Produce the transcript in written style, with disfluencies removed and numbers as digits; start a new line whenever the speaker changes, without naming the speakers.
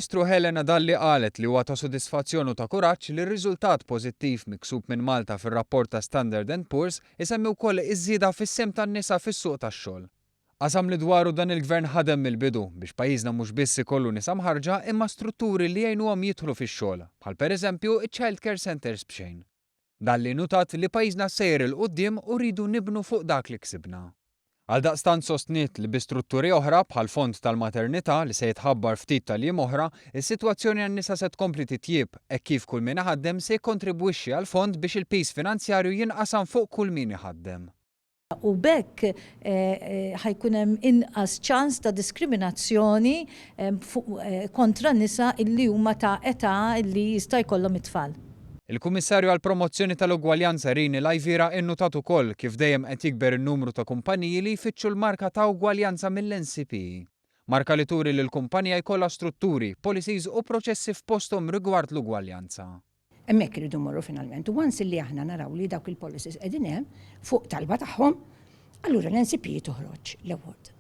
Ministru Helena Dalli qalet li huwa ta' sodisfazzjon u ta' kuraġġ li r-riżultat pożittiv miksub minn Malta fir-rapport ta' Standard & Poor's isemmi wkoll iż-żieda fis-sem tan-nisa fis-suq tax-xogħol. Qasam li dwaru dan il-gvern ħadem mill-bidu biex pajjiżna mhux biss ikollu nisa mħarġa imma strutturi li jgħinuhom jidħlu fix-xogħol, bħal pereżempju iċ-child care centers b'xejn. Dalli nutat li pajjiżna sejjer il quddiem u rridu nibnu fuq dak li ksibna. Għaldaqstant sostniet li bi strutturi oħra bħal fond tal-maternità li se jitħabbar ftit tal-jiem oħra, is-sitwazzjoni għan-nisa se tkompli titjieb hekk kif kull min iħaddem se jikkontribwixxi għal fond biex il-piż finanzjarju jinqasam fuq kull min iħaddem.
U bekk ħajkun hemm inqas ċans ta' diskriminazzjoni kontra nisa illi huma ta' età illi jista' jkollhom it-tfal.
Il-Kummissarju għall promozzjoni tal-Ugwaljanza Rini Lajvira innutat ukoll kif dejjem qed jikber in-numru ta' kumpaniji li jfittxu l-marka ta' ugwaljanza mill-NCP. Marka li turi li l-kumpanija jkollha strutturi, policies u proċessi f'posthom rigward l-ugwaljanza.
Hemmhekk iridu mmorru finalment u once li aħna naraw li dawk il-policies qegħdin hemm fuq talba tagħhom, allura l-NCP toħroġ l-award.